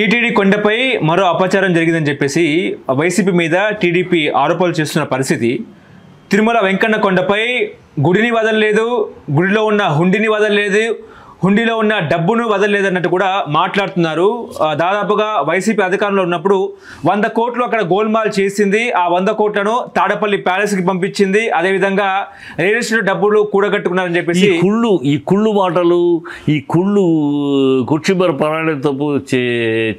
TTD కొండపై మరో అపచారం జరిగిందని చెప్పేసి వైసీపీ మీద టీడీపీ ఆరోపణలు చేస్తున్న పరిస్థితి. తిరుమల వెంకన్న కొండపై గుడిని వదలలేదు, గుడిలో ఉన్న హుండీని వదలలేదు, హుండీలో ఉన్న డబ్బును వదలలేదన్నట్టు కూడా మాట్లాడుతున్నారు. దాదాపుగా వైసీపీ అధికారంలో ఉన్నప్పుడు 100 కోట్లు అక్కడ గోల్మాల్ చేసింది. ఆ 100 కోట్లను తాడపల్లి ప్యాలెస్కి పంపించింది. అదేవిధంగా రియల్ ఎస్టేట్ డబ్బులు కూడగట్టుకున్నారని చెప్పేసి ఈ కుళ్ళు మాటలు, ఈ కుళ్ళు కుర్చీబర పరాడే తప్పు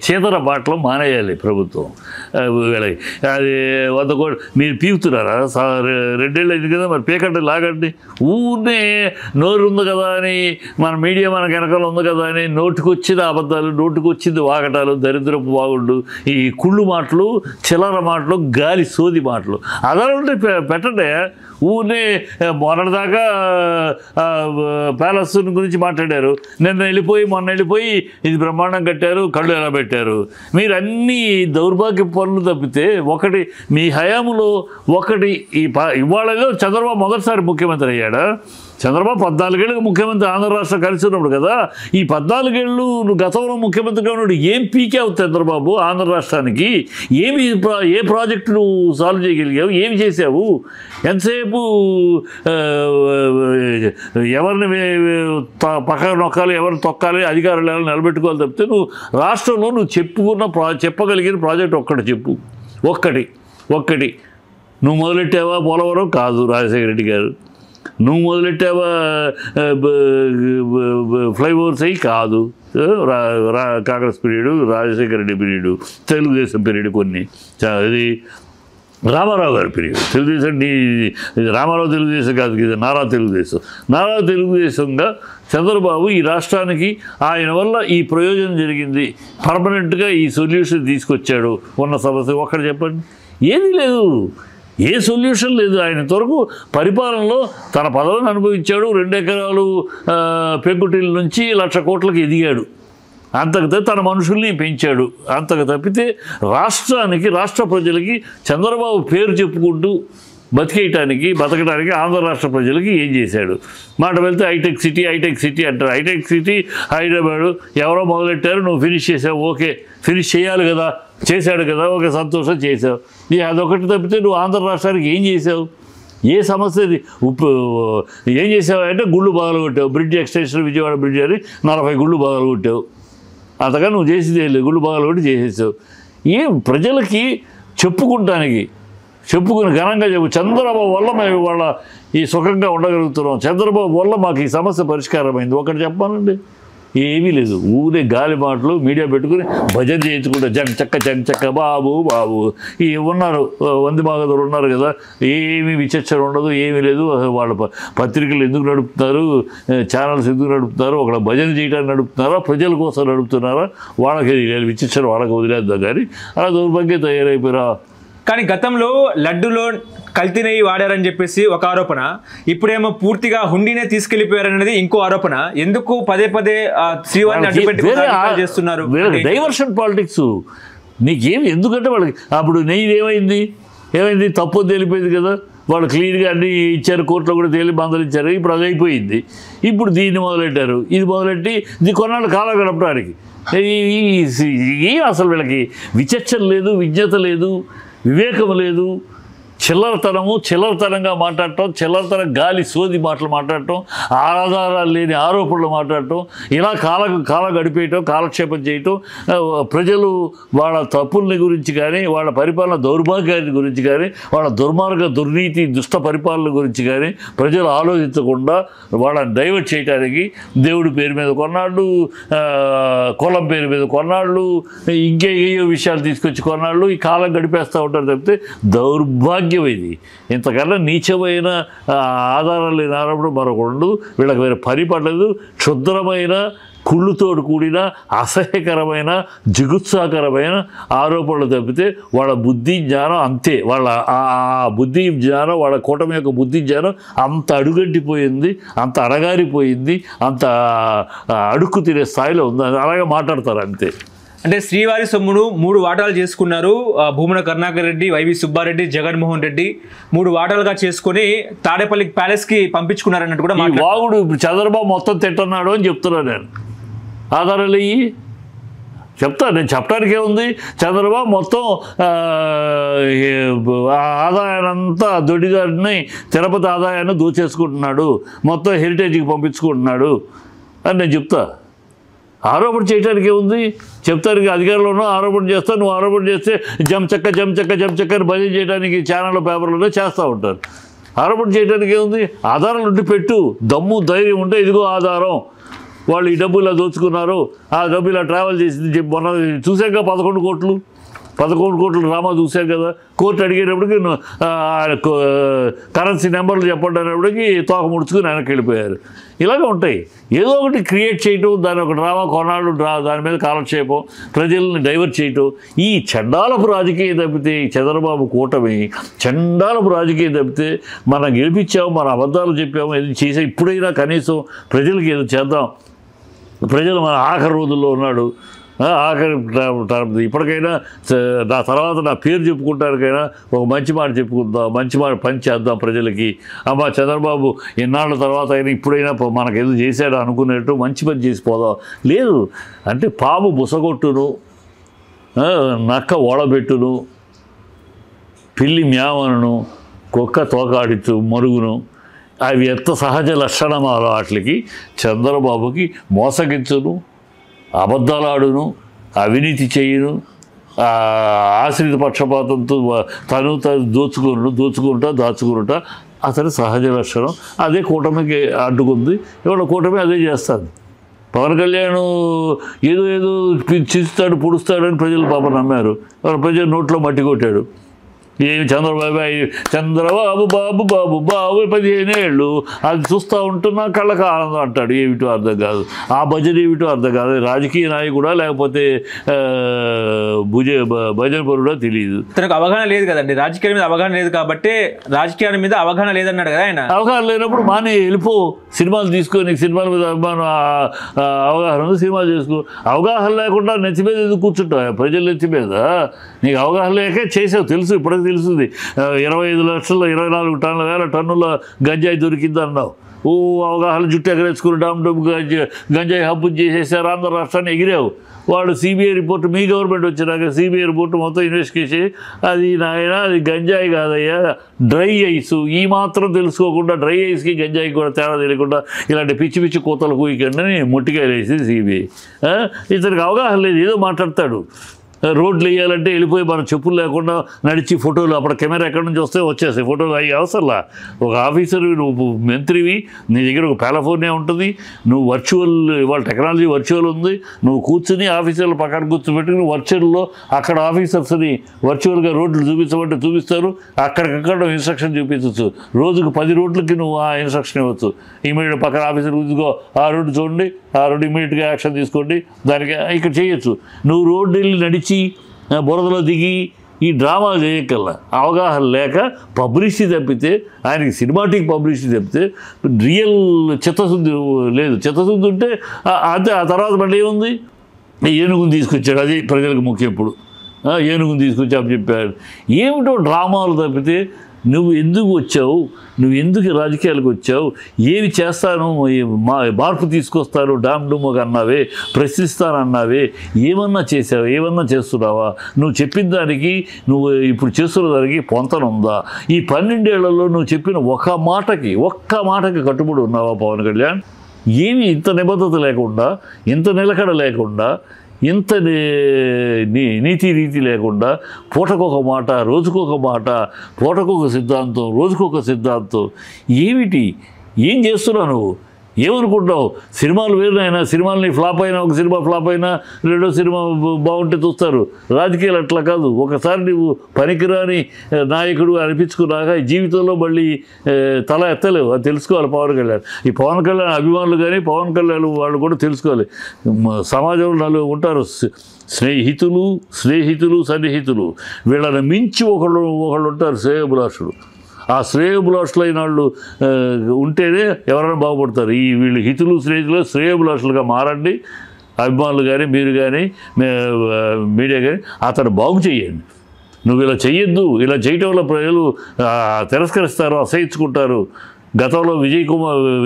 చేతర మాటలు మానేయాలి ప్రభుత్వం. అది 100 కోట్లు మీరు పీకుతున్నారా? 2 ఏళ్ళు అయింది కదా, మరి పీకండి లాగండి. ఊరినే నోరు ఉంది కదా అని మన మీడియా మనకు వెనకాల ఉంది కదా అని నోటికొచ్చింది అబద్ధాలు, నోటికొచ్చింది వాగటాలు, దరిద్రపు వాగుళ్ళు, ఈ కుళ్ళు మాటలు, చిల్లర మాటలు, గాలి సోది మాటలు అదనంటే పెట్టండి. ఊరినే మొన్నటిదాకా ప్యాలెస్ గురించి మాట్లాడారు, మొన్న వెళ్ళిపోయి ఇది బ్రహ్మాండం కట్టారు, కళ్ళు ఎలా పెట్టారు. మీరు అన్ని దౌర్భాగ్య పనులు తప్పితే ఒకటి మీ హయాంలో ఒకటి ఇవాళలో చంద్రబాబు మొదటిసారి ముఖ్యమంత్రి అయ్యాడా? చంద్రబాబు 14 ఏళ్ళకి ముఖ్యమంత్రి ఆంధ్ర రాష్ట్రం కలిసి ఉన్నప్పుడు కదా. ఈ 14 ఏళ్ళు గతంలో ముఖ్యమంత్రిగా ఉన్నాడు. ఏం పీకావు చంద్రబాబు ఆంధ్ర రాష్ట్రానికి? ఏ ప్రాజెక్టు నువ్వు సాల్వ్ చేయగలిగావు? ఏమి చేసావు? ఎంతసేపు ఎవరిని పక్కన నొక్కాలి, ఎవరిని తొక్కాలి, అధికారులు ఎవరు నిలబెట్టుకోవాలి తప్పితే నువ్వు రాష్ట్రంలో నువ్వు చెప్పగలిగిన ప్రాజెక్ట్ ఒక్కటి చెప్పు. ఒక్కటి నువ్వు మొదలెట్టావా? పోలవరం కాదు రాజశేఖర రెడ్డి గారు. నువ్వు మొదలెట్టావా ఫ్లైఓవర్స్ అయ్యి కాదు, Congress period, Rajasekhara Reddy period, Telugu Desam period కొన్ని, ఇది రామారావు గారి పీరియడ్. తెలుగుదేశం రామారావు తెలుగుదేశం కాదు, ఇది నారా తెలుగుదేశంగా చంద్రబాబు ఈ రాష్ట్రానికి ఆయన వల్ల ఈ ప్రయోజనం జరిగింది, పర్మనెంట్గా ఈ సొల్యూషన్ తీసుకొచ్చాడు. ఉన్న సమస్య ఒక్కటి చెప్పండి. ఏది లేదు, ఏ సొల్యూషన్ లేదు. ఆయన వరకు పరిపాలనలో తన పదవిని అనుభవించాడు. 2 ఎకరాలు పెంకుటిల నుంచి 1,00,000 కోట్లకి ఎదిగాడు. అంతకు తన మనుషుల్ని పెంచాడు. అంతకు తప్పితే రాష్ట్రానికి, రాష్ట్ర ప్రజలకి చంద్రబాబు పేరు చెప్పుకుంటూ బతకడానికి ఆంధ్ర రాష్ట్ర ప్రజలకి ఏం చేశాడు? మాట వెళ్తే హైటెక్ సిటీ అంటారు. హైటెక్ సిటీ హైదరాబాదు ఎవరో మొదలెట్టారు, నువ్వు ఫినిష్ చేసావు. ఓకే, ఫినిష్ చేయాలి కదా, చేశాడు కదా, ఓకే సంతోషం చేసావు. అదొకటి తప్పితే నువ్వు ఆంధ్ర రాష్ట్రానికి ఏం చేసావు? ఏ సమస్య ఏం చేసావు అంటే గుళ్ళు పగలగొట్టావు. బ్రిడ్జ్ ఎక్స్టెన్షన్, విజయవాడ బ్రిడ్జ్ అని 40 గుళ్ళు పగలగొట్టావు. అంతగా నువ్వు చేసేది లేదు, గుళ్ళు పగలగొట్టి చేసేసావు. ప్రజలకి చెప్పుకుని ఘనంగా చంద్రబాబు వల్ల మేము ఇవాళ ఈ సుఖంగా ఉండగలుగుతున్నాం, చంద్రబాబు వల్ల మాకు ఈ సమస్య పరిష్కారమైంది. ఒకటి చెప్పాలండి, ఏమీ లేదు. ఊరే గాలి మాటలు మీడియా పెట్టుకుని భజన చేయించుకుంటే చక్క బాబు ఈ ఉన్నారు, వంది బాగదులు ఉన్నారు కదా, ఏమీ విచక్షణ ఉండదు, ఏమీ లేదు. వాళ్ళ పత్రికలు ఎందుకు నడుపుతున్నారు, ఛానల్స్ ఎందుకు నడుపుతున్నారు, ఒక భజన చేయడానికి నడుపుతున్నారా, ప్రజల కోసం నడుపుతున్నారా, వాళ్ళకి విచక్షణ వాళ్ళకి వదిలేద్దాం. కానీ అలా దౌర్భాగ్యం తయారైపోయారా. కానీ గతంలో లడ్డులో కల్తీ నెయ్యి వాడారని చెప్పేసి ఒక ఆరోపణ, ఇప్పుడేమో పూర్తిగా హుండీనే తీసుకెళ్లిపోయారనేది ఇంకో ఆరోపణ. ఎందుకు పదే శ్రీవారిని అడ్డుపెట్టి చేస్తున్నారు? Diversion politics. నీకేమి ఎందుకంటే వాళ్ళకి అప్పుడు నెయ్యి ఏమైంది తప్పు తెలిపోయింది కదా. వాళ్ళు క్లియర్గా అన్నీ ఇచ్చారు, కోర్టులో కూడా తేలి బంధలు ఇచ్చారు. ఇప్పుడు అది అయిపోయింది. ఇప్పుడు దీన్ని మొదలెట్టారు. ఇది మొదలెట్టి ఇది కొన్నాళ్ళు కాలం గడపడానికి అసలు వీళ్ళకి విచక్షణ లేదు, విజ్ఞత లేదు, వివేకం లేదు. చిల్లరతనంగా మాట్లాడటం, చిల్లరతనం గాలి సోది మాటలు మాట్లాడటం, ఆధారాలు లేని ఆరోపణలు మాట్లాడటం, ఇలా కాలం గడిపేయటం, కాలక్షేపం చేయటం. ప్రజలు వాళ్ళ తప్పుల్ని గురించి కానీ, వాళ్ళ పరిపాలన దౌర్భాగ్యాన్ని గురించి కానీ, వాళ్ళ దుర్నీతి దుష్ట పరిపాలన గురించి కానీ ప్రజలు ఆలోచించకుండా వాళ్ళని డైవర్ట్ చేయడానికి దేవుడి పేరు మీద కొన్నాళ్ళు, కులం పేరు మీద కొన్నాళ్ళు, ఇంకేయో విషయాలు తీసుకొచ్చి కొన్నాళ్ళు ఈ కాలం గడిపేస్తూ ఉంటారు తప్పితే దౌర్భాగ్యం ఇది. ఇంతకన్నా నీచమైన ఆధారాలు లేని ఆరోపణ మరొకడు. వీళ్ళకి వేరే పని పడలేదు. క్షుద్రమైన, కుళ్ళుతోడు కూడిన, అసహ్యకరమైన, జిగుత్సాకరమైన ఆరోపణలు తప్పితే వాళ్ళ బుద్ధి జ్ఞానం అంతే. వాళ్ళ బుద్ధి జ్ఞానం, వాళ్ళ కూటమి యొక్క బుద్ధి జ్ఞానం అంత అడుగంటిపోయింది, అంత అడగారిపోయింది, అంత అడుక్కు తినే స్థాయిలో ఉంది. అలాగే మాట్లాడతారు అంతే. అంటే శ్రీవారి సొమ్మును 3 వాటాలు చేసుకున్నారు. భూమన కరుణాకర్ రెడ్డి, వైవి సుబ్బారెడ్డి, జగన్మోహన్ రెడ్డి 3 వాటాలుగా చేసుకుని తాడేపల్లి ప్యాలెస్కి పంపించుకున్నారన్నట్టు కూడా వాగుడు చంద్రబాబు మొత్తం తిట్టన్నాడు అని చెప్తున్నాను నేను. ఆధారాలు నేను చెప్పడానికే ఉంది. చంద్రబాబు మొత్తం ఆదాయాన్నంతా దొడ్డిదారిని తిరుపతి ఆదాయాన్ని దోచేసుకుంటున్నాడు, మొత్తం హెరిటేజ్కి పంపించుకుంటున్నాడు అని నేను చెప్తా. ఆరోపణ చేయడానికే ఉంది. చెప్తానికి అధికారంలోనూ ఆరోపణ చేస్తా, నువ్వు ఆరోపణ చేస్తే జంచక్క అని భజన చేయడానికి ఛానల్లో పేపర్లలో చేస్తూ ఉంటారు. ఆరోపణ చేయడానికే ఉంది. ఆధారాలు ఉండి పెట్టు, దమ్ము ధైర్యం ఉంటే ఇదిగో ఆధారం, వాళ్ళు ఈ డబ్బు ఇలా దోచుకున్నారు, ఆ డబ్బు ఇలా ట్రావెల్ చేసింది చెప్పి మొన్న చూసాక 11 కోట్లు డ్రామా చూశాం కదా. కోర్టు అడిగేటప్పటికి కరెన్సీ నెంబర్లు చెప్పండి అనేప్పటికీ తోక ముడుచుకుని వెనక్కి వెళ్ళిపోయారు. ఇలాగే ఉంటాయి. ఏదో ఒకటి క్రియేట్ చేయటం, దాని ఒక డ్రామా కొన్నాళ్ళు దాని మీద కాలక్షేపం, ప్రజల్ని డైవర్ట్ చేయటం. ఈ చండాలపు రాజకీయం తప్పితే, ఈ చంద్రబాబు కూటమి చండాలపు రాజకీయం తప్పితే మనం గెలిపించాము, మన అబద్ధాలు చెప్పాము, ఏది చేసే ఇప్పుడైనా కనీసం ప్రజలకి ఏదో చేద్దాం. ప్రజలు మన ఆఖరి రోజుల్లో ఉన్నాడు. ఆఖరి ఇప్పటికైనా నా తర్వాత నా పేరు చెప్పుకుంటానికైనా ఒక మంచి మాట చెప్పుకుందాం, మంచి మాట పని చేద్దాం ప్రజలకి. అమ్మా చంద్రబాబు ఎన్నాళ్ళ తర్వాత అయినా ఇప్పుడైనా మనకు ఏదో చేశాడు అనుకునేట్టు మంచి పని చేసిపోదాం. లేదు అంటే పాము బుసగొట్టును, నక్క ఓడబెట్టును, పిల్లి మ్యావను, కుక్క తోకాడిచ్చు మరుగును, అవి ఎంత సహజ లక్షణమాలో వాటికి చంద్రబాబుకి మోసగించును, అబద్ధాలాడును, అవినీతి చేయును, ఆశ్రిత పక్షపాతంతో తను దాచుకుంటా అతని సహజ లక్షణం. అదే కూటమికి అడ్డుకుంది. ఇవాళ కూటమి అదే చేస్తుంది. పవన్ కళ్యాణ్ ఏదో చిస్తాడు పొడుస్తాడని ప్రజలు పాప నమ్మారు. ప్రజలు నోట్లో మట్టి కొట్టాడు. ఏమి చంద్రబాబు బాబు 15 ఏళ్ళు అది చూస్తూ ఉంటున్నా కళ్ళకు ఆనందం అంటాడు. ఏమిటో అర్థం కాదు. ఆ భజన ఏమిటో అర్థం కాదు. రాజకీయ నాయకుడా లేకపోతే భజన పరుడా తెలియదు. తనకు అవగాహన లేదు కదండి, రాజకీయాల మీద అవగాహన లేదు కాబట్టి. రాజకీయాల మీద అవగాహన లేదన్నాడు కదా ఆయన. అవగాహన లేనప్పుడు మానే వెళ్ళిపో, సినిమాలు తీసుకొని, సినిమాల మీద అభిమానం అవగాహన ఉంది, సినిమాలు చేసుకో. అవగాహన లేకుండా నెత్తి మీద ఎందుకు కూర్చుంటావు? ప్రజల నెత్తి మీద నీకు అవగాహన లేకే చేసావు. తెలుసు, ఇప్పటికి తెలుస్తుంది. 25 లక్షల 24 టన్నుల గంజాయి దొరికింది అన్నావు. అవగాహన జుట్టు ఎగరేసుకుని డమ్ గంజాయి హబ్బు చేసేసారు, ఆంధ్ర రాష్ట్రాన్ని ఎగిరావు. వాడు సిబిఐ రిపోర్ట్, మీ గవర్నమెంట్ వచ్చినాక సిబిఐ రిపోర్ట్ మొత్తం ఇన్వెస్టిగేషన్, అది నాయన అది గంజాయి కాదయ్యా డ్రై ఐస్. ఈ మాత్రం తెలుసుకోకుండా డ్రై ఐస్కి గంజాయికి కూడా తేడా తెలియకుండా ఇలాంటి పిచ్చి కూతలు కూయకండి మొట్టికాయలు వేసింది సిబిఐ. ఇతనికి అవగాహన లేదు, ఏదో మాట్లాడతాడు. రోడ్లు వేయాలంటే వెళ్ళిపోయి మనం చెప్పులు లేకుండా నడిచి ఫోటోలు, అప్పుడు కెమెరా ఎక్కడి నుంచి వస్తే వచ్చేస్తాయి ఫోటోలు. అవి అవసరంలా. ఒక ఆఫీసర్, నువ్వు మంత్రివి, నీ దగ్గర ఒక పాలఫోనియా ఉంటుంది, నువ్వు వర్చువల్, ఇవాళ టెక్నాలజీ వర్చువల్ ఉంది, నువ్వు కూర్చుని ఆఫీసర్లు పక్కన కూర్చోబెట్టుకుని వర్చువల్లో అక్కడ ఆఫీసర్స్ని వర్చువల్గా రోడ్లు చూపించమంటే చూపిస్తారు. అక్కడికక్కడ ఇన్స్ట్రక్షన్ చూపించవచ్చు. రోజుకు 10 రోడ్లకి నువ్వు ఆ ఇన్స్ట్రక్షన్ ఇవ్వచ్చు. ఇమీడియట్ పక్కన ఆఫీసర్ కూర్చుకో, ఆ రోడ్డు చూడండి, ఆ రోడ్డు ఇమీడియట్గా యాక్షన్ తీసుకోండి, దానికి ఇక్కడ చేయొచ్చు. నువ్వు రోడ్డు వెళ్ళి నడిచి బురదలో దిగి ఈ డ్రామాలు చేయకల్లా అవగాహన లేక పబ్లిసిటీ తప్పితే, ఆయనకి సినిమాటిక్ పబ్లిసిటీ తప్పితే రియల్ చిత్తశుద్ధి లేదు. చిత్తశుద్ధి ఉంటే అంతే. ఆ తర్వాత మళ్ళీ ఏముంది? ఏనుగుని తీసుకొచ్చాడు, అది ప్రజలకు ముఖ్యం. ఇప్పుడు ఏనుగుని తీసుకొచ్చి అప్పు చెప్పాడు. ఏమిటో డ్రామాలు తప్పితే నువ్వు ఎందుకు వచ్చావు, నువ్వు ఎందుకు రాజకీయాలకు వచ్చావు, ఏమి చేస్తాను, మార్పు తీసుకొస్తాను డామ్డుమోగా అన్నావే, ప్రశ్నిస్తానన్నావే, ఏమన్నా చేసావా, ఏమన్నా చేస్తున్నావా? నువ్వు చెప్పిన దానికి, నువ్వు ఇప్పుడు చేస్తున్న దానికి పొంతనుందా? ఈ 12 ఏళ్లలో నువ్వు చెప్పిన ఒక్క మాటకి కట్టుబడి ఉన్నావా పవన్ కళ్యాణ్? ఏమి ఇంత నిబద్ధత లేకుండా, ఇంత నిలకడ లేకుండా, ఇంత నీతి లేకుండా పూటకొక మాట, రోజుకొక మాట, పూటకొక సిద్ధాంతం, రోజుకొక సిద్ధాంతం. ఏం చేస్తున్నావు నువ్వు? ఏమనుకుంటున్నావు? సినిమాలు వేరునైనా, సినిమాలని ఫ్లాప్ అయినా, ఒక సినిమా ఫ్లాప్ అయినా రెండో సినిమా బాగుంటే చూస్తారు. రాజకీయాలు అట్లా కాదు. ఒకసారి నువ్వు పనికిరాని నాయకుడు అనిపించుకున్నాక జీవితంలో మళ్ళీ తల ఎత్తలేవు. అది తెలుసుకోవాలి పవన్ కళ్యాణ్. ఈ పవన్ కళ్యాణ్ అభిమానులు కానీ, పవన్ కళ్యాణ్ వాళ్ళు కూడా తెలుసుకోవాలి. సమాజంలో నలుగురు ఉంటారు, స్నేహితులు, సన్నిహితులు. వీళ్ళని మించి ఒకళ్ళు ఉంటారు శ్రేయోభిలాషులు. ఆ శ్రేయోభిలాషులైన వాళ్ళు ఉంటేనే ఎవరైనా బాగుపడతారు. వీళ్ళు హితులు, శ్రేయోభిలాషులుగా మారండి. అభిమానులు కానీ, మీరు కానీ, మీడియా కానీ అతను బాగు చేయండి. నువ్వు ఇలా చెయ్యొద్దు. ఇలా చేయటం వల్ల ప్రజలు తిరస్కరిస్తారు, అసహించుకుంటారు. గతంలో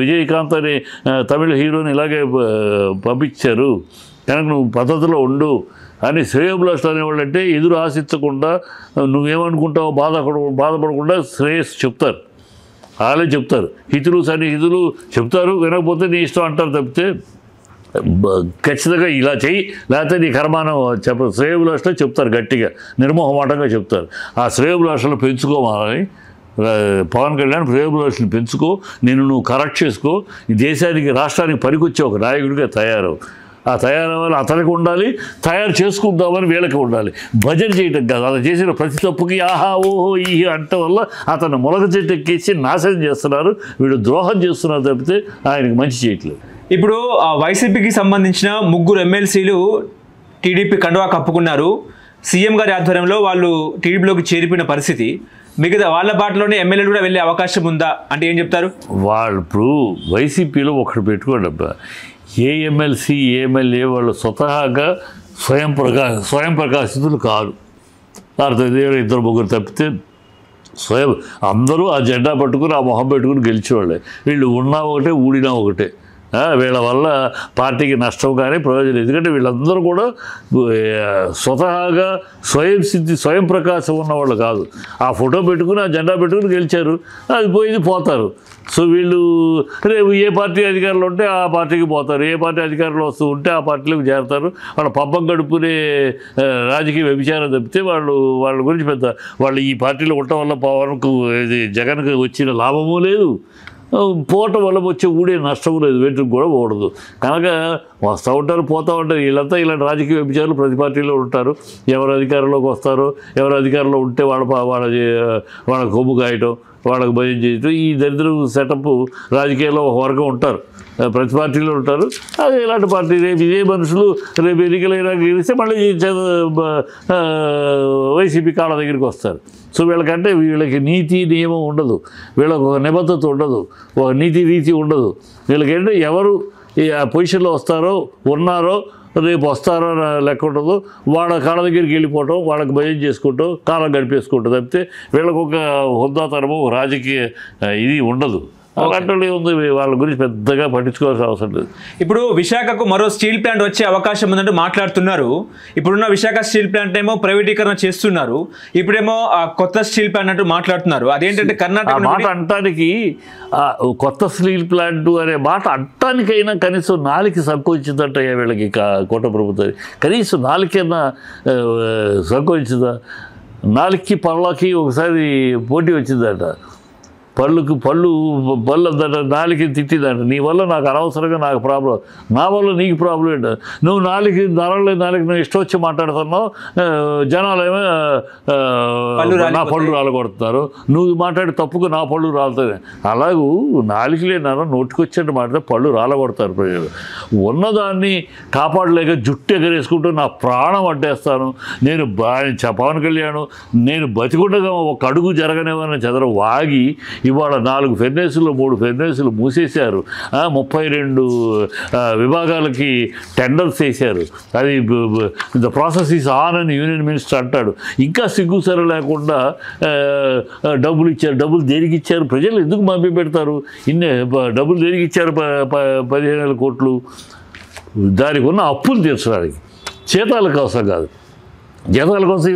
విజయకాంత్ అనే తమిళ హీరోని ఇలాగే పంపించారు. కనుక నువ్వు పద్ధతిలో ఉండు. అని శ్రేయోభిలాషులు అనేవాళ్ళు అంటే ఎదురు ఆశించకుండా నువ్వేమనుకుంటావో బాధపడకుండా శ్రేయస్సు చెప్తారు, వాళ్ళే చెప్తారు. హితులు సన్నిహితులు చెప్తారు, వినకపోతే నీ ఇష్టం అంటారు తప్పితే ఖచ్చితంగా ఇలా చెయ్యి లేకపోతే నీ కర్మానం చెప్పరు. శ్రేయోభిలాషలో చెప్తారు, గట్టిగా నిర్మోహమాటంగా చెప్తారు. ఆ శ్రేయోభిలాషలు పెంచుకోవాలని పవన్ కళ్యాణ్ శ్రేయోభిలాషులు పెంచుకో, నువ్వు కరెక్ట్ చేసుకో, ఈ దేశానికి రాష్ట్రానికి పనికొచ్చే ఒక నాయకుడిగా తయారవు. ఆ తయారవ్వాలి అతనికి ఉండాలి, తయారు చేసుకుందామని వీళ్ళకి ఉండాలి. భజన చేయటం కాదు, అతను చేసిన ప్రతి తప్పుకి ఆహా ఓహో ఈ అంట వల్ల అతను మొలక చెట్టు ఎక్కేసి నాశనం చేస్తున్నారు, వీడు ద్రోహం చేస్తున్నారు తప్పితే ఆయనకి మంచి చేయట్లేదు. ఇప్పుడు వైసీపీకి సంబంధించిన 3 ఎమ్మెల్సీలు టీడీపీ కండువా కప్పుకున్నారు. సీఎం గారి ఆధ్వర్యంలో వాళ్ళు టీడీపీలోకి చేరిపోయిన పరిస్థితి. మిగతా వాళ్ళ బాటలోనే ఎమ్మెల్యేలు కూడా వెళ్ళే అవకాశం ఉందా అంటే ఏం చెప్తారు? వాళ్ళు ఇప్పుడు వైసీపీలో ఒకటి పెట్టుకోండి అబ్బా, ఏ ఎమ్మెల్సీ ఏ ఎమ్మెల్యే వాళ్ళు స్వతహాగా స్వయం ప్రకాశితులు కాదు. అర్థం ఇద్దరు ముగ్గురు తప్పితే అందరూ ఆ జెండా పట్టుకుని ఆ మొహం పెట్టుకుని గెలిచేవాళ్ళే. వీళ్ళు ఉన్నా ఒకటే ఊడినా ఒకటే. వీళ్ళ వల్ల పార్టీకి నష్టం కానీ ప్రయోజనం. ఎందుకంటే వీళ్ళందరూ కూడా స్వతహాగా స్వయం ప్రకాశం ఉన్నవాళ్ళు కాదు. ఆ ఫోటో పెట్టుకుని ఆ జెండా పెట్టుకుని గెలిచారు, అది పోయింది పోతారు. సో వీళ్ళు రేపు ఏ పార్టీ అధికారులు ఉంటే ఆ పార్టీకి పోతారు, ఏ పార్టీ అధికారులు వస్తూ ఉంటే ఆ పార్టీలోకి చేరతారు. వాళ్ళ పబ్బం గడుపునే రాజకీయ వ్యభిచారం తప్పితే వాళ్ళ గురించి వాళ్ళు ఈ పార్టీలో ఉండటం వల్ల పవన్కు ఇది జగన్కి వచ్చిన లాభమూ లేదు, పోవటం వల్ల వచ్చే ఊడే నష్టం లేదు, వెంట్రుకు కూడా పోకూడదు. కనుక వస్తూ ఉంటారు పోతూ ఉంటారు. వీళ్ళంతా ఇలాంటి రాజకీయ వ్యభిచారులు ప్రతి పార్టీలో ఉంటారు. ఎవరు అధికారంలోకి వస్తారో, ఎవరు అధికారంలో ఉంటే వాళ్ళ కొమ్ము కాయటం, వాళ్ళకి భయం చేయటం, ఈ దరిద్ర సెటప్ రాజకీయాల్లో ఒక వర్గం ఉంటారు, ప్రతి పార్టీలో ఉంటారు. అది ఇలాంటి పార్టీ రేపు ఇదే మనుషులు రేపు ఎన్నికలైనా గెలిస్తే మళ్ళీ వైసీపీ కాళ్ళ దగ్గరికి వస్తారు. సో వీళ్ళకి నీతి నియమం ఉండదు, వీళ్ళకి ఒక నిబద్ధత ఉండదు, ఒక నీతి రీతి ఉండదు. వీళ్ళకంటే ఎవరు ఆ పొజిషన్లో ఉన్నారో రేపు వస్తారో లెక్క ఉండదు. వాళ్ళ కాళ్ళ దగ్గరికి వెళ్ళిపోవటం, వాళ్ళకి భయం చేసుకుంటాం, కాలం గడిపేసుకుంటాం తప్పితే వీళ్ళకు ఒక హుందాతనము రాజకీయ ఇది ఉండదు. అలాంటి ఉంది, వాళ్ళ గురించి పెద్దగా పట్టించుకోవాల్సిన అవసరం లేదు. ఇప్పుడు విశాఖకు మరో స్టీల్ ప్లాంట్ వచ్చే అవకాశం ఉందంటూ మాట్లాడుతున్నారు. ఇప్పుడున్న విశాఖ స్టీల్ ప్లాంట్ ఏమో ప్రైవేటీకరణ చేస్తున్నారు, ఇప్పుడేమో కొత్త స్టీల్ ప్లాంట్ అంటూ మాట్లాడుతున్నారు. అదేంటంటే కర్ణాటక మాట అంటానికి కొత్త స్టీల్ ప్లాంట్ అనే మాట అంటానికైనా కనీసం నాలుగు సంకోచిందంట వీళ్ళకి కోట ప్రభుత్వం. కనీసం నాలుగైనా సంకోచిందా? నాలుగుకి పళ్ళకి ఒకసారి పోటీ వచ్చిందట. పళ్ళు అందంట, నాలుగు తిట్టిందంట. నీ వల్ల నాకు అనవసరంగా నాకు ప్రాబ్లం, నా వల్ల నీకు ప్రాబ్లం ఏంట? నువ్వు నాలుగు నువ్వు ఇష్టం వచ్చి మాట్లాడుతున్నావు, జనాలేమో నా పళ్ళు రాలగొడుతున్నారు, నువ్వు మాట్లాడే తప్పుకు నా పళ్ళు రాలుతాయి. అలాగూ నాలుగులేనారో నోటికొచ్చేట్టు మాట్లాడితే పళ్ళు రాలగొడతారు ప్రజలు. ఉన్నదాన్ని కాపాడలేక జుట్టు ఎగరేసుకుంటూ నా ప్రాణం అడ్డేస్తాను, నేను పవన్ కళ్యాణ్ నేను బతికుండగా ఒక అడుగు జరగనేమని చెదర వాగి ఇవాళ 4 ఫెర్నేసులు 3 ఫెర్నేసులు మూసేశారు. 32 విభాగాలకి టెండర్స్ వేశారు. అది ద ప్రాసెస్ ఈస్ ఆన్ అని యూనియన్ మినిస్టర్ అంటాడు. ఇంకా సిగ్గుసర లేకుండా డబ్బులు ఇచ్చారు. డబ్బులు దేనికి ఇచ్చారు? ప్రజలు ఎందుకు పంపి పెడతారు? డబ్బులు దేనికి ఇచ్చారు? 15,000 కోట్లు దానికి ఉన్న అప్పులు తీర్చడానికి, చేతాల కోసం కాదు, జీతాల కోసం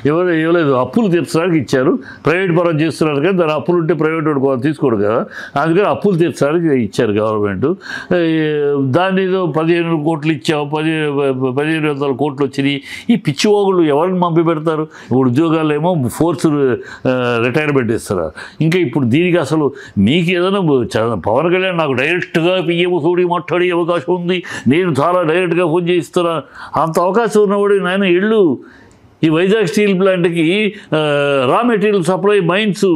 ఎవరు ఇవ్వలేదు, అప్పులు తీర్చడానికి ఇచ్చారు. ప్రైవేట్ పరం చేస్తున్నారు కానీ దాని అప్పులు ఉంటే ప్రైవేట్ వాడు తీసుకోడు కదా, అందుకని అప్పులు తీర్చడానికి ఇచ్చారు గవర్నమెంట్. దాన్ని ఏదో 15 కోట్లు ఇచ్చాము, 1500 కోట్లు వచ్చినాయి. ఈ పిచ్చివాగులు ఎవరిని పంపి పెడతారు? ఇప్పుడు ఉద్యోగాలు ఏమో ఫోర్స్ రిటైర్మెంట్ ఇస్తారు. ఇంకా ఇప్పుడు దీనికి అసలు మీకు ఏదైనా పవన్ కళ్యాణ్ నాకు డైరెక్ట్గా పిఎం తోడి మాట్లాడే అవకాశం ఉంది, నేను చాలా డైరెక్ట్గా ఫోన్ చేయిస్తున్నా, అంత అవకాశం ఉన్నవాడు నాయన ఇళ్ళు ఈ వైజాగ్ స్టీల్ ప్లాంట్కి raw material supply mines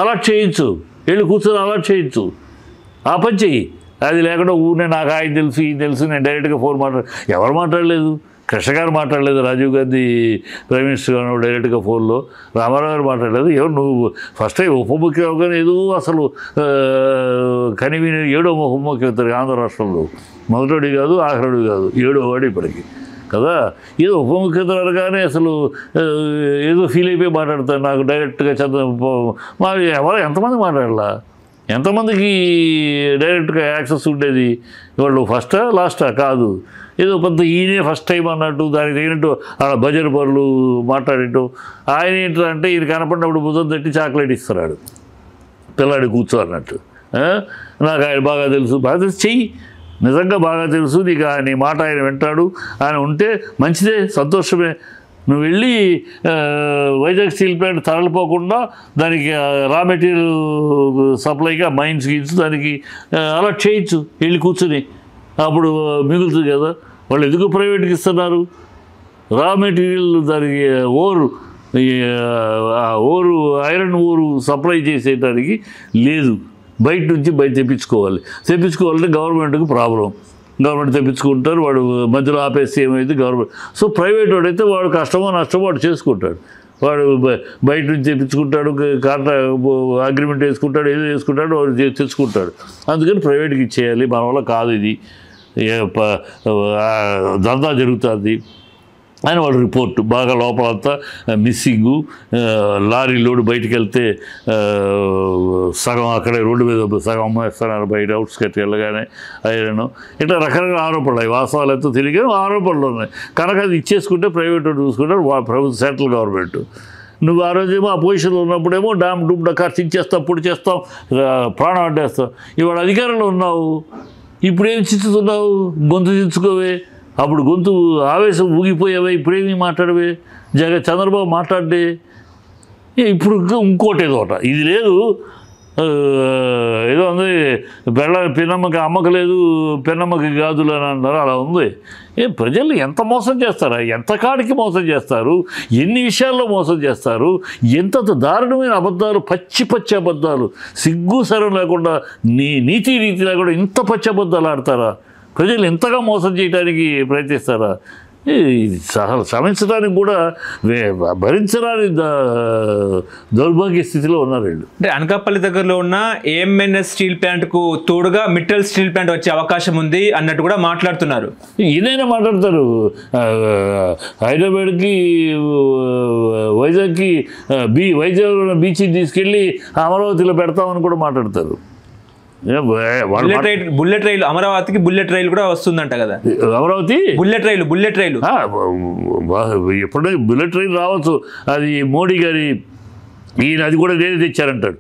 allot చేయించు, వెళ్ళి కూర్చొని అలాట్ చేయించు, ఆ పని చెయ్యి. అది లేకుండా ఊరినే నాకు ఆయన తెలుసు ఈయన తెలుసు నేను డైరెక్ట్గా ఫోన్ ఎవరు మాట్లాడలేదు? కృష్ణ గారు మాట్లాడలేదు, రాజీవ్ గాంధీ ప్రైమ్ మినిస్టర్ గారు డైరెక్ట్గా ఫోన్లో, రామారావు గారు మాట్లాడలేదు. ఎవరు నువ్వు ఫస్ట్ టైం ఉప ముఖ్యమంత్రి ఏదో అసలు కనివిని 7వ ఉప ముఖ్యమంత్రి ఆంధ్ర రాష్ట్రంలో, మొదటి కాదు ఆఖరుడు కాదు, 7వ వాడు ఇప్పటికి కదా. ఏదో ఉప ముఖ్యమంత్రి అనగానే అసలు ఏదో ఫీల్ అయిపోయి మాట్లాడతారు. నాకు డైరెక్ట్గా ఎవరు ఎంతమంది మాట్లాడాలా? ఎంతమందికి డైరెక్ట్గా యాక్సెస్ ఉండేది? వాళ్ళు ఫస్టా లాస్టా కాదు, ఏదో పెద్ద ఈయనే ఫస్ట్ టైం అన్నట్టు దానికి తగినట్టు అలా భజన పనులు మాట్లాడేట్టు. ఆయన ఏంటంటే ఈయన కనపడినప్పుడు బుధం తట్టి చాక్లెట్ ఇస్తున్నాడు పిల్లాడి కూర్చో అన్నట్టు. నాకు ఆయన బాగా తెలుసు చెయ్యి, నిజంగా బాగా తెలుసు నీకు, నీ మాట ఆయన వింటాడు, ఆయన ఉంటే మంచిదే, సంతోషమే. నువ్వు వెళ్ళి వైజాగ్ స్టీల్ ప్లాంట్ తరలిపోకుండా దానికి రా మెటీరియల్ సప్లైగా మైన్స్కి ఇచ్చు, దానికి అలా చేయొచ్చు వెళ్ళి కూర్చుని, అప్పుడు మిగులుతుంది కదా. వాళ్ళు ఎందుకు ప్రైవేట్కి ఇస్తున్నారు? రా మెటీరియల్ దానికి ఓరు ఐరన్ ఓరు సప్లై చేసేటానికి లేదు, బయట నుంచి తెప్పించుకోవాలంటే గవర్నమెంట్కి ప్రాబ్లం. గవర్నమెంట్ తెప్పించుకుంటారు, వాడు మధ్యలో ఆపేస్తే ఏమైంది గవర్నమెంట్. సో ప్రైవేట్ వాడైతే వాడు కష్టమో నష్టమో వాడు చేసుకుంటాడు, వాడు బయట నుంచి తెప్పించుకుంటాడు, అగ్రిమెంట్ వేసుకుంటాడు, ఏదో వేసుకుంటాడు, వాడు తెచ్చుకుంటాడు. అందుకని ప్రైవేట్కి ఇచ్చేయాలి, మన వల్ల కాదు, ఇది దందా జరుగుతుంది అని వాడు రిపోర్టు. బాగా లోపలంతా మిస్సింగు, లారీ లోడ్ బయటికి వెళ్తే సగం అక్కడే రోడ్డు మీద సగం అమ్మేస్తున్నారు బయట అవుట్స్కట్ వెళ్ళగానే ఐరన్. ఇట్లా రకరకాల ఆరోపణలు, అవి వాస్తవాలు ఎంతో తెలియదు, ఆరోపణలు ఉన్నాయి. కనుక అది ఇచ్చేసుకుంటే ప్రైవేట్ చూసుకుంటారు ప్రభుత్వ సెంట్రల్ గవర్నమెంట్. నువ్వు ఆ రోజేమో ఆ పొజిషన్లో ఉన్నప్పుడేమో డామ్ డూమ్ ఖర్చు ఇచ్చేస్తాం, పొడి చేస్తాం, ప్రాణం అడ్డేస్తాం. ఇవాళ అధికారంలో ఉన్నావు, ఇప్పుడేం చించుతున్నావు? గొంతు చించుకోవే, అప్పుడు గొంతు ఆవేశం ఊగిపోయావే, ఇప్పుడేమీ మాట్లాడవే, చంద్రబాబు మాట్లాడే. ఇప్పుడు ఇంకోటి ఏదో ఒకట, ఇది లేదు, ఏదో ఉంది, పిన్నమ్మకి అమ్మకు లేదు, పిన్నమ్మకి గాజులు అని అంటారు, అలా ఉంది. ప్రజలు ఎంత మోసం చేస్తారా, ఎంత కాడికి మోసం చేస్తారు, ఎన్ని విషయాల్లో మోసం చేస్తారు, ఎంత దారుణమైన అబద్ధాలు, పచ్చి అబద్ధాలు, సిగ్గు సరం లేకుండా, నీతి లేకుండా ఇంత పచ్చి అబద్ధాలు ఆడతారా? ప్రజలు ఎంతగా మోసం చేయడానికి ప్రయత్నిస్తారా? ఇది క్షమించడానికి కూడా భరించరాని దౌర్భాగ్య స్థితిలో ఉన్నారు వీళ్ళు. అంటే అనకాపల్లి దగ్గరలో ఉన్న ఏఎంఎన్ఎస్ స్టీల్ ప్లాంట్కు తోడుగా మిట్టల్ స్టీల్ ప్లాంట్ వచ్చే అవకాశం ఉంది అన్నట్టు కూడా మాట్లాడుతున్నారు. ఏదైనా మాట్లాడతారు. హైదరాబాద్కి వైజాగ్కి వైజాగ్ బీచ్కి తీసుకెళ్ళి అమరావతిలో పెడతామని కూడా మాట్లాడతారు. బుల్లెట్ రైలు అమరావతికి బుల్లెట్ రైలు కూడా వస్తుందంట కదా. అమరావతి బుల్లెట్ రైలు ఎప్పుడైనా బుల్లెట్ రైలు రావచ్చు. అది మోడీ గారి ఈయన అది కూడా నేనే తెచ్చారంటాడు.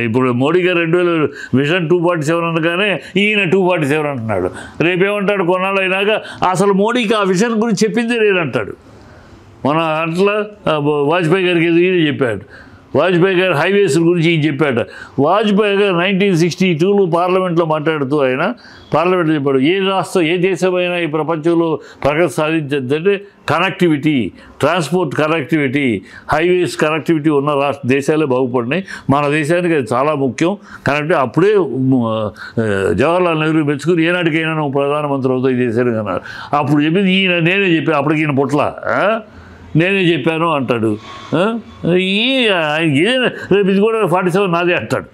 ఇప్పుడు మోడీ గారు 2000 విజన్ 247 అనగానే ఈయన 247 అంటున్నాడు. రేపేమంటాడు కొన్నాళ్ళు అయినాక అసలు మోడీకి ఆ విజన్ గురించి చెప్పిందే లేదంటాడు. మన అట్లా వాజ్పేయి గారికి ఈయన చెప్పాడు. వాజ్పేయి గారు హైవేస్ గురించి ఈయన చెప్పాడు. వాజ్పేయి గారు 1962లో పార్లమెంట్లో మాట్లాడుతూ ఆయన పార్లమెంట్లో చెప్పాడు, ఏ రాష్ట్రం ఏ దేశమైనా ఈ ప్రపంచంలో ప్రగతి సాధించదంటే connectivity, transport connectivity, highways connectivity ఉన్న దేశాలే బాగుపడినాయి. మన దేశానికి అది చాలా ముఖ్యం. కనెక్టివిటీ అప్పుడే జవహర్లాల్ నెహ్రూ మెచ్చుకుని ఏనాటికైనా నువ్వు ప్రధానమంత్రి అవుతాయి చేశారు అన్నారు. అప్పుడు చెప్పింది ఈయన, నేనే చెప్పాను, అప్పటికి ఈయన పుట్ల నేనే చెప్పాను అంటాడు. ఏదైనా రేపు ఇది కూడా 47 నాదే అంటాడు.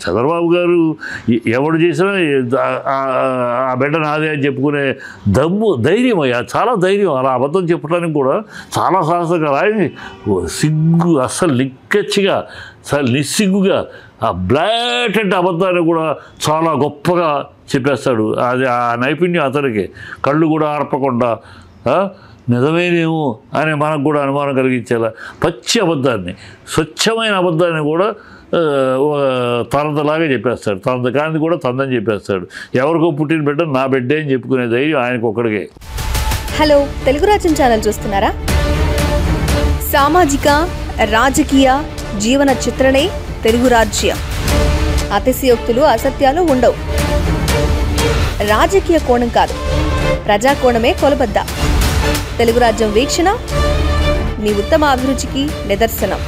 చంద్రబాబు గారు ఎవడు చేసినా ఆ బిడ్డ నాదే అని చెప్పుకునే ధైర్యం అయ్యా, చాలా ధైర్యం. అలా అబద్ధం చెప్పడానికి కూడా చాలా సాహసంగా ఆయన సిగ్గు, అస్సలు నిక్కచ్చిగా, అసలు నిస్సిగ్గుగా ఆ బ్లాటెంట్ అబద్ధాన్ని కూడా చాలా గొప్పగా చెప్పేస్తాడు. అది ఆ నైపుణ్యం అతనికి. కళ్ళు కూడా ఆర్పకుండా నిజమేనేమో అని మనకు కూడా అనుమానం కలిగించేలా పచ్చి అబద్ధాన్ని, స్వచ్ఛమైన అబద్ధాన్ని కూడా తనదలాగా చెప్పేస్తాడు. తనది కాని కూడా తందని చెప్పేస్తాడు. ఎవరికో పుట్టిన బిడ్డ నా బిడ్డే అని చెప్పుకునే ధైర్యం ఆయనకు ఒక్కడికే. హలో, తెలుగు రాజ్యం ఛానల్ చూస్తున్నారా? సామాజిక, రాజకీయ, జీవన చిత్రణే తెలుగు రాజ్యం. అతిశయోక్తులు, అసత్యాలు ఉండవు. రాజకీయ కోణం కాదు, ప్రజా కోణమే కొలబద్ద. తెలుగు రాజ్యం వీక్షణ మీ ఉత్తమ అభిరుచికి నిదర్శనం.